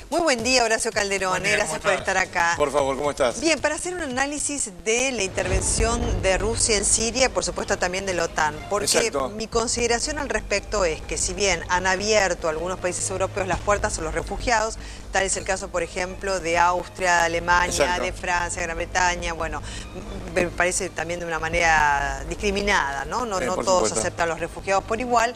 Muy buen día, Horacio Calderón. Gracias por estar acá. Por favor, ¿cómo estás? Bien, para hacer un análisis de la intervención de Rusia en Siria y por supuesto también de la OTAN. Porque Exacto. Mi consideración al respecto es que si bien han abierto algunos países europeos las puertas a los refugiados, tal es el caso, por ejemplo, de Austria, de Alemania, Exacto, de Francia, Gran Bretaña, bueno, me parece también de una manera discriminada, ¿no? No todos supuesto. aceptan a los refugiados por igual,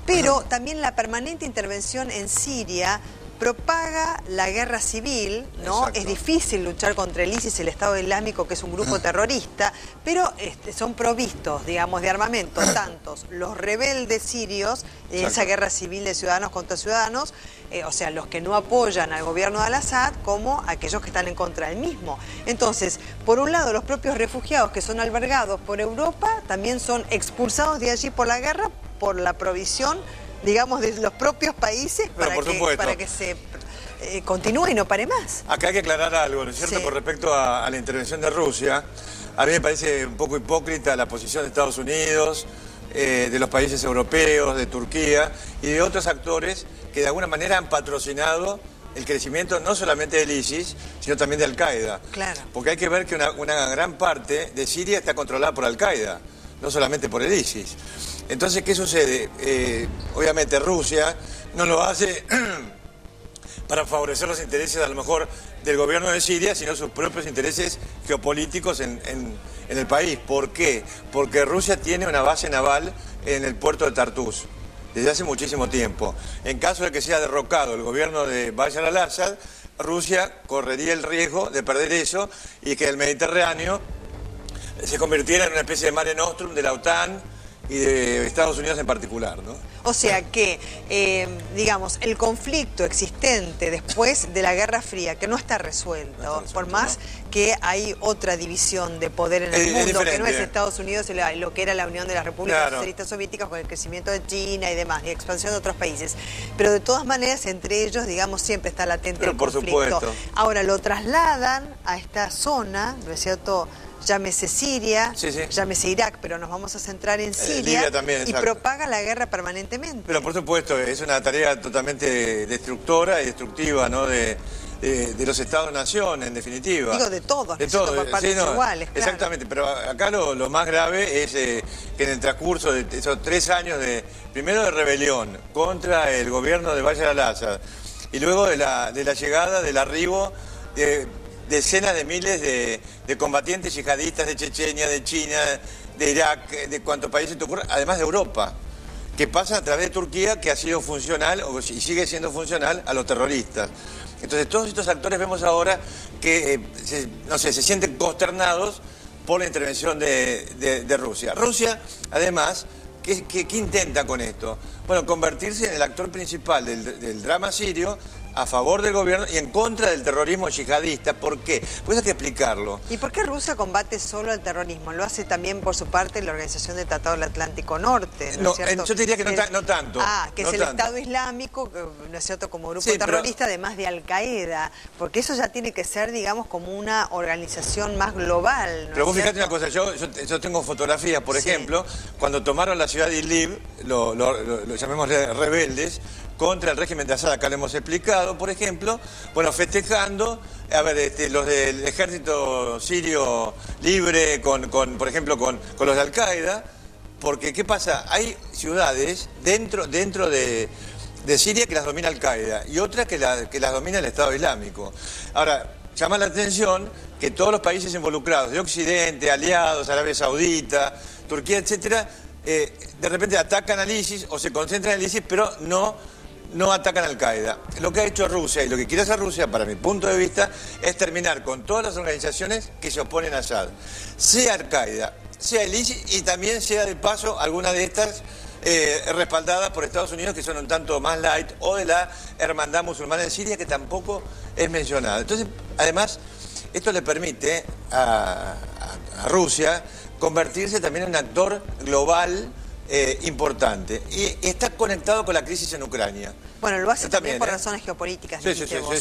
pero también la permanente intervención en Siria propaga la guerra civil, ¿no? Exacto. Es difícil luchar contra el ISIS, el Estado Islámico, que es un grupo terrorista, pero son provistos, digamos, de armamento, tantos los rebeldes sirios, en esa guerra civil de ciudadanos contra ciudadanos, o sea, los que no apoyan al gobierno de Al-Assad, como aquellos que están en contra del mismo. Entonces, por un lado, los propios refugiados que son albergados por Europa, también son expulsados de allí por la guerra, por la provisión, digamos, de los propios países para que se continúe y no pare más. Acá hay que aclarar algo, ¿no es cierto? Sí. Con respecto a la intervención de Rusia, a mí me parece un poco hipócrita la posición de Estados Unidos, de los países europeos, de Turquía y de otros actores que de alguna manera han patrocinado el crecimiento no solamente del ISIS, sino también de Al-Qaeda. Claro. Porque hay que ver que una gran parte de Siria está controlada por Al-Qaeda, no solamente por el ISIS. Entonces, ¿qué sucede? Obviamente Rusia no lo hace para favorecer los intereses a lo mejor del gobierno de Siria, sino sus propios intereses geopolíticos en el país. ¿Por qué? Porque Rusia tiene una base naval en el puerto de Tartus desde hace muchísimo tiempo. En caso de que sea derrocado el gobierno de Bashar al-Assad, Rusia correría el riesgo de perder eso y que el Mediterráneo se convirtiera en una especie de Mare Nostrum de la OTAN y de Estados Unidos en particular, ¿no? O sea que, digamos, el conflicto existente después de la Guerra Fría, que no está resuelto, por más que hay otra división de poder en el mundo, que no es Estados Unidos y lo que era la Unión de las Repúblicas Socialistas Soviéticas con el crecimiento de China y demás, y expansión de otros países. Pero de todas maneras, entre ellos, digamos, siempre está latente el conflicto. Supuesto. Ahora, lo trasladan a esta zona, ¿no es cierto?, llámese Siria, llámese Irak, pero nos vamos a centrar en Siria, Libia también, y propaga la guerra permanentemente. Pero por supuesto, es una tarea totalmente destructora y destructiva, ¿no? De los Estados-nación, en definitiva. Digo, de todos, por partes iguales, claro. Exactamente, pero acá lo más grave es que en el transcurso de esos 3 años, primero de rebelión contra el gobierno de Bashar al-Assad, y luego de la llegada, del arribo de decenas de miles de combatientes yihadistas de Chechenia, de China, de Irak, de cuantos países te ocurra, además de Europa, que pasan a través de Turquía, que ha sido funcional y sigue siendo funcional a los terroristas. Entonces todos estos actores vemos ahora que, se sienten consternados por la intervención de Rusia. Rusia, además, ¿qué intenta con esto? Bueno, convertirse en el actor principal del drama sirio, a favor del gobierno y en contra del terrorismo yihadista. ¿Por qué? Pues hay que explicarlo. ¿Y por qué Rusia combate solo el terrorismo? Lo hace también, por su parte, la Organización del Tratado del Atlántico Norte, ¿no es cierto? Yo te diría que no tanto. Que es el Estado Islámico, ¿no es cierto?, como grupo terrorista, además de Al-Qaeda, porque eso ya tiene que ser, digamos, como una organización más global, ¿no? Pero vos fijate una cosa, yo tengo fotografías, por ejemplo, cuando tomaron la ciudad de Idlib, lo llamémosle rebeldes, contra el régimen de Assad, acá lo hemos explicado, por ejemplo, bueno, festejando, los del ejército sirio libre, por ejemplo, con los de Al-Qaeda, porque, ¿qué pasa? Hay ciudades dentro de Siria que las domina Al-Qaeda y otras que las domina el Estado Islámico. Ahora, llama la atención que todos los países involucrados, de Occidente, aliados, Arabia Saudita, Turquía, etcétera, de repente atacan al ISIS o se concentran en el ISIS, pero no atacan a Al-Qaeda. Lo que ha hecho Rusia y lo que quiere hacer Rusia, para mi punto de vista, es terminar con todas las organizaciones que se oponen a Assad. Sea Al-Qaeda, sea el ISIS y también sea de paso alguna de estas respaldadas por Estados Unidos, que son un tanto más light, o de la hermandad musulmana en Siria, que tampoco es mencionada. Entonces, además, esto le permite a Rusia convertirse también en un actor global importante. Y está conectado con la crisis en Ucrania. Bueno, lo hace también por razones geopolíticas,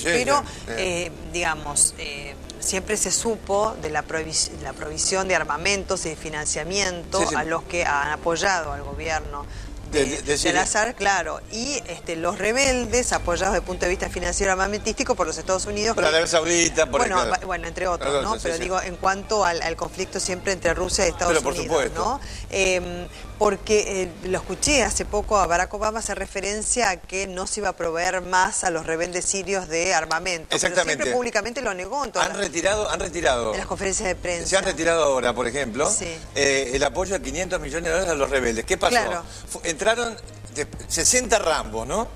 pero, digamos, siempre se supo de la provisión de armamentos y de financiamiento a los que han apoyado al gobierno de Al-Assad, claro, y los rebeldes apoyados desde el punto de vista financiero armamentístico por los Estados Unidos. Por Arabia Saudita, por bueno, entre otros, ¿no? Pero digo, en cuanto al conflicto siempre entre Rusia y Estados Unidos, supuesto, ¿no? Porque lo escuché hace poco a Barack Obama hacer referencia a que no se iba a proveer más a los rebeldes sirios de armamento. Exactamente. Pero siempre públicamente lo negó en todas han retirado. En las conferencias de prensa. Se han retirado ahora, por ejemplo, sí, el apoyo de $500 millones a los rebeldes. ¿Qué pasó? Claro. Entraron 60 Rambos, ¿no?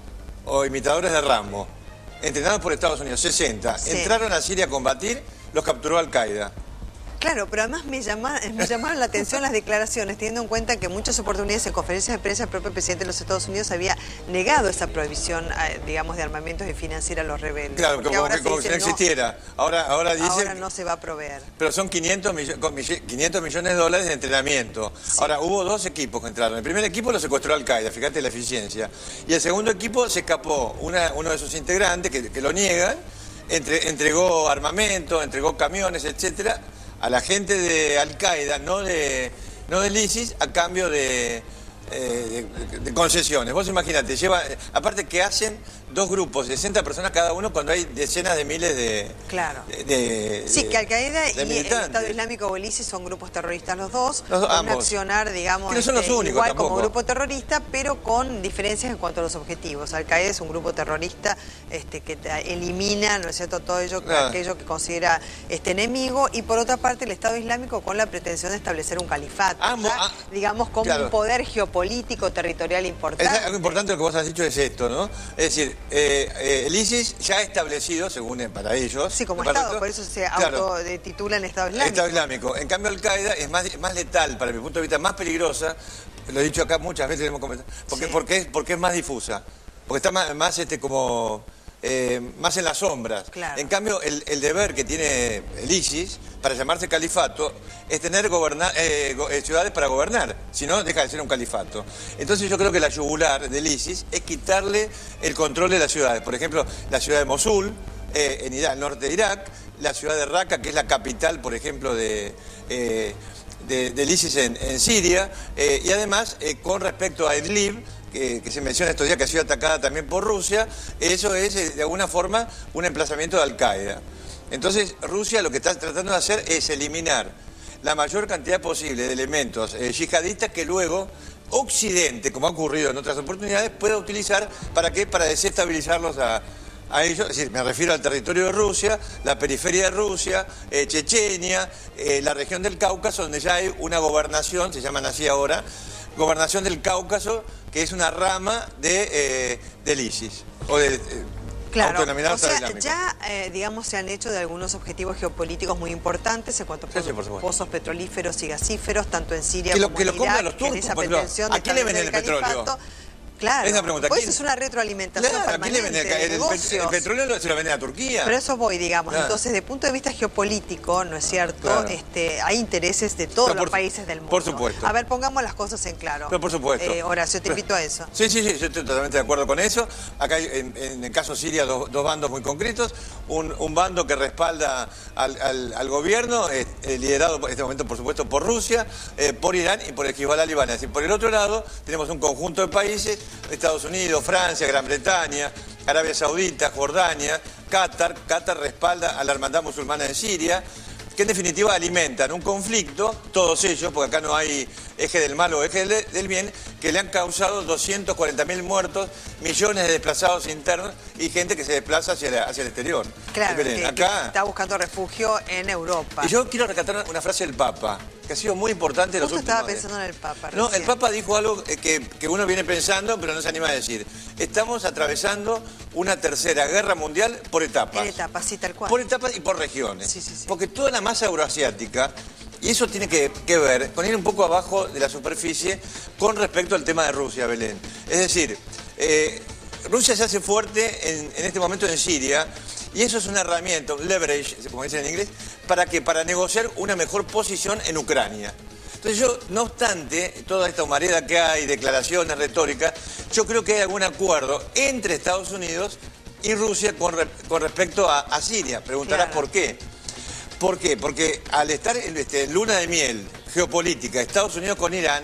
O imitadores de Rambo, entrenados por Estados Unidos, 60. Sí. Entraron a Siria a combatir, los capturó Al-Qaeda. Claro, pero además me llamaron la atención las declaraciones, teniendo en cuenta que en muchas oportunidades en conferencias de prensa el propio presidente de los Estados Unidos había negado esa prohibición, digamos, de armamentos y financiera a los rebeldes. Claro, como si no existiera. Ahora dice... Ahora no se va a proveer. Pero son 500 millones de dólares de entrenamiento. Sí. Ahora, hubo dos equipos que entraron. El primer equipo lo secuestró Al-Qaeda, fíjate la eficiencia. Y el segundo equipo se escapó uno de sus integrantes, que lo niegan, entregó armamento, entregó camiones, etcétera, a la gente de Al-Qaeda, no del ISIS, a cambio de concesiones. Vos imagínate, aparte que hacen dos grupos, 60 personas cada uno, cuando hay decenas de miles de... Claro. Sí, que Al-Qaeda y el Estado Islámico o el ISIS son grupos terroristas los dos, con un accionar, digamos, no son los únicos, igual tampoco. Como grupo terrorista, pero con diferencias en cuanto a los objetivos. Al-Qaeda es un grupo terrorista que elimina, ¿no es cierto?, todo aquello que considera enemigo, y por otra parte el Estado Islámico con la pretensión de establecer un califato, digamos, como un poder geopolítico, territorial importante. Algo importante lo que vos has dicho es esto, ¿no? Es decir, el ISIS ya ha establecido, según para ellos... Sí, como Estado, por eso se autotitulan Estado Islámico. Estado Islámico. En cambio, Al-Qaeda es más letal, para mi punto de vista, más peligrosa, lo he dicho acá muchas veces, hemos comentado, porque es más difusa, porque está más más en las sombras. Claro. En cambio, el deber que tiene el ISIS para llamarse califato es tener ciudades para gobernar, si no deja de ser un califato. Entonces yo creo que la yugular del ISIS es quitarle el control de las ciudades. Por ejemplo, la ciudad de Mosul, en Irak, el norte de Irak, la ciudad de Raqqa, que es la capital, por ejemplo, del ISIS en Siria, y además, con respecto a Idlib, que se menciona estos días que ha sido atacada también por Rusia, eso es de alguna forma un emplazamiento de Al-Qaeda. Entonces Rusia lo que está tratando de hacer es eliminar la mayor cantidad posible de elementos yihadistas que luego Occidente, como ha ocurrido en otras oportunidades, pueda utilizar ¿para qué? Para desestabilizarlos a ellos. Es decir, me refiero al territorio de Rusia, la periferia de Rusia, Chechenia, la región del Cáucaso, donde ya hay una gobernación, se llaman así ahora, Gobernación del Cáucaso, que es una rama del ISIS, o del autodenominado Estado Islámico. Ya, digamos, se han hecho de algunos objetivos geopolíticos muy importantes en cuanto a pozos petrolíferos y gasíferos, tanto en Siria como en Irak, los turcos, esa pretensión ¿a quién le venden el petróleo? Claro, es pregunta, pues es una retroalimentación permanente. El petróleo se lo venden a Turquía. Pero eso voy, digamos. Entonces, desde el punto de vista geopolítico, ¿no es cierto? Hay intereses de todos los países del mundo. Por supuesto. A ver, pongamos las cosas en claro. Pero por supuesto. Horacio, te invito a eso. Sí, yo estoy totalmente de acuerdo con eso. Acá hay, en el caso Siria, dos bandos muy concretos. Un bando que respalda al gobierno, liderado en este momento, por supuesto, por Rusia, por Irán y por el Hezbollah libanés. Es decir, por el otro lado, tenemos un conjunto de países, Estados Unidos, Francia, Gran Bretaña, Arabia Saudita, Jordania, Qatar. Qatar respalda a la hermandad musulmana en Siria, que en definitiva alimentan un conflicto, todos ellos, porque acá no hay eje del mal o eje del bien, que le han causado 240.000 muertos, millones de desplazados internos y gente que se desplaza hacia el exterior. Claro, que está buscando refugio en Europa. Y yo quiero rescatar una frase del Papa, que ha sido muy importante en los últimos días. Estaba pensando en el Papa. No, el Papa dijo algo que uno viene pensando, pero no se anima a decir. Estamos atravesando una tercera guerra mundial por etapas. En etapas, sí, tal cual. Por etapas y por regiones. Sí. Porque toda la masa euroasiática, y eso tiene que ver con ir un poco abajo de la superficie con respecto al tema de Rusia, Belén. Es decir, Rusia se hace fuerte en este momento en Siria, y eso es una herramienta, un leverage, como dicen en inglés, para negociar una mejor posición en Ucrania. Entonces yo, no obstante, toda esta humareda que hay, declaraciones, retórica, yo creo que hay algún acuerdo entre Estados Unidos y Rusia con respecto a Siria. Preguntarás por qué. ¿Por qué? Porque al estar en luna de miel geopolítica Estados Unidos con Irán,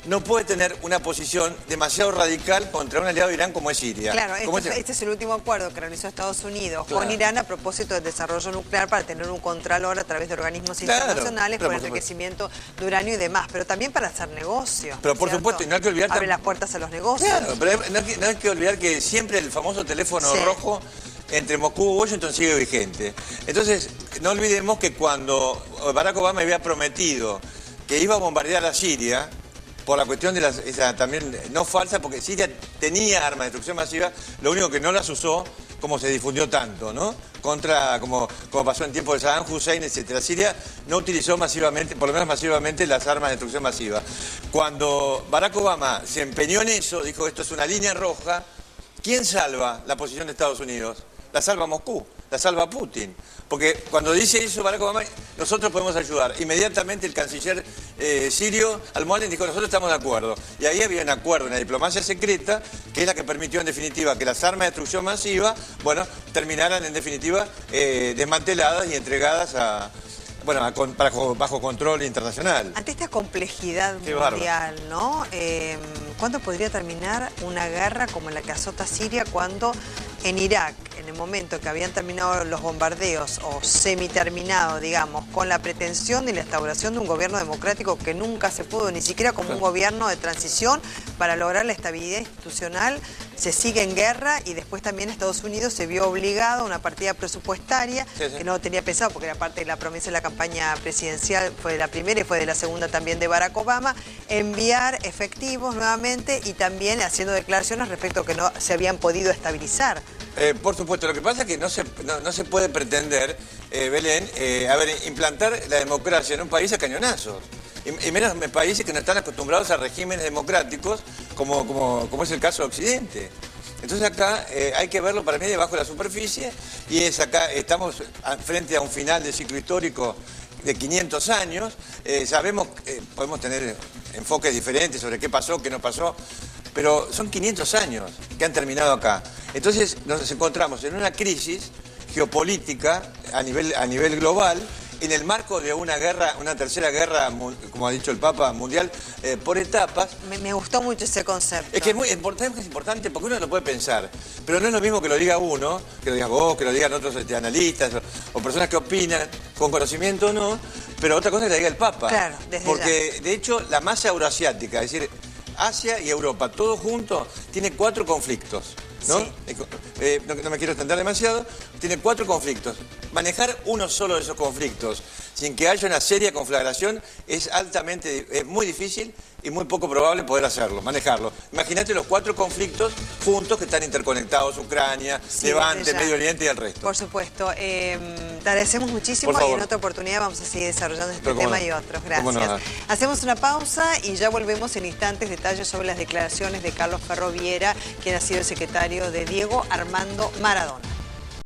no puede tener una posición demasiado radical contra un aliado de Irán como es Siria. Claro, este es el último acuerdo que realizó Estados Unidos con Irán a propósito del desarrollo nuclear para tener un contralor a través de organismos internacionales por enriquecimiento de uranio y demás, pero también para hacer negocios. Pero por supuesto, y no hay que olvidar... Abre las puertas a los negocios. Claro, pero no hay que olvidar que siempre el famoso teléfono rojo entre Moscú y Washington sigue vigente. Entonces, no olvidemos que cuando Barack Obama había prometido que iba a bombardear a Siria, por la cuestión de esa también no falsa, porque Siria tenía armas de destrucción masiva, lo único que no las usó, como se difundió tanto, ¿no? Como pasó en tiempo de Saddam Hussein, etc. Siria no utilizó masivamente, por lo menos masivamente, las armas de destrucción masiva. Cuando Barack Obama se empeñó en eso, dijo esto es una línea roja, ¿quién salva la posición de Estados Unidos? La salva Moscú, la salva Putin. Porque cuando dice eso Barack Obama, nosotros podemos ayudar. Inmediatamente el canciller sirio, Al-Mualim, dijo, nosotros estamos de acuerdo. Y ahí había un acuerdo, una diplomacia secreta, que es la que permitió en definitiva que las armas de destrucción masiva, bueno, terminaran en definitiva desmanteladas y entregadas bajo control internacional. Ante esta complejidad mundial, ¿no? ¿Cuándo podría terminar una guerra como la que azota Siria cuando en Irak, en el momento que habían terminado los bombardeos o semi-terminado, digamos, con la pretensión de la instauración de un gobierno democrático que nunca se pudo, ni siquiera como un gobierno de transición para lograr la estabilidad institucional, se sigue en guerra y después también Estados Unidos se vio obligado a una partida presupuestaria que no tenía pensado porque era parte de la promesa de la campaña presidencial, fue de la primera y fue de la segunda también de Barack Obama, enviar efectivos nuevamente y también haciendo declaraciones respecto a que no se habían podido estabilizar. Por supuesto, lo que pasa es que no se puede pretender, Belén, implantar la democracia en un país a cañonazos. Y menos en países que no están acostumbrados a regímenes democráticos, como es el caso de Occidente. Entonces acá hay que verlo para mí debajo de la superficie, y acá estamos frente a un final de ciclo histórico de 500 años. Sabemos, podemos tener enfoques diferentes sobre qué pasó, qué no pasó, pero son 500 años que han terminado acá. Entonces nos encontramos en una crisis geopolítica a nivel global, en el marco de una guerra, una tercera guerra, como ha dicho el Papa, mundial, por etapas. Me gustó mucho ese concepto. Es que es importante porque uno lo puede pensar, pero no es lo mismo que lo diga uno, que lo digas vos, que lo digan otros analistas o personas que opinan con conocimiento o no, pero otra cosa es que lo diga el Papa. Claro, porque de hecho la masa euroasiática, es decir, Asia y Europa, todo junto, tiene 4 conflictos. ¿No? Sí. No me quiero extender demasiado, tiene 4 conflictos. Manejar uno solo de esos conflictos sin que haya una seria conflagración es muy difícil y muy poco probable poder hacerlo, manejarlo. Imagínate los 4 conflictos juntos que están interconectados, Ucrania, Levante, Medio Oriente y el resto. Por supuesto. Te agradecemos muchísimo y en otra oportunidad vamos a seguir desarrollando este tema y otros. Gracias. Hacemos una pausa y ya volvemos en instantes. Detalles sobre las declaraciones de Carlos Ferro Viera, quien ha sido el secretario de Diego Armando Maradona.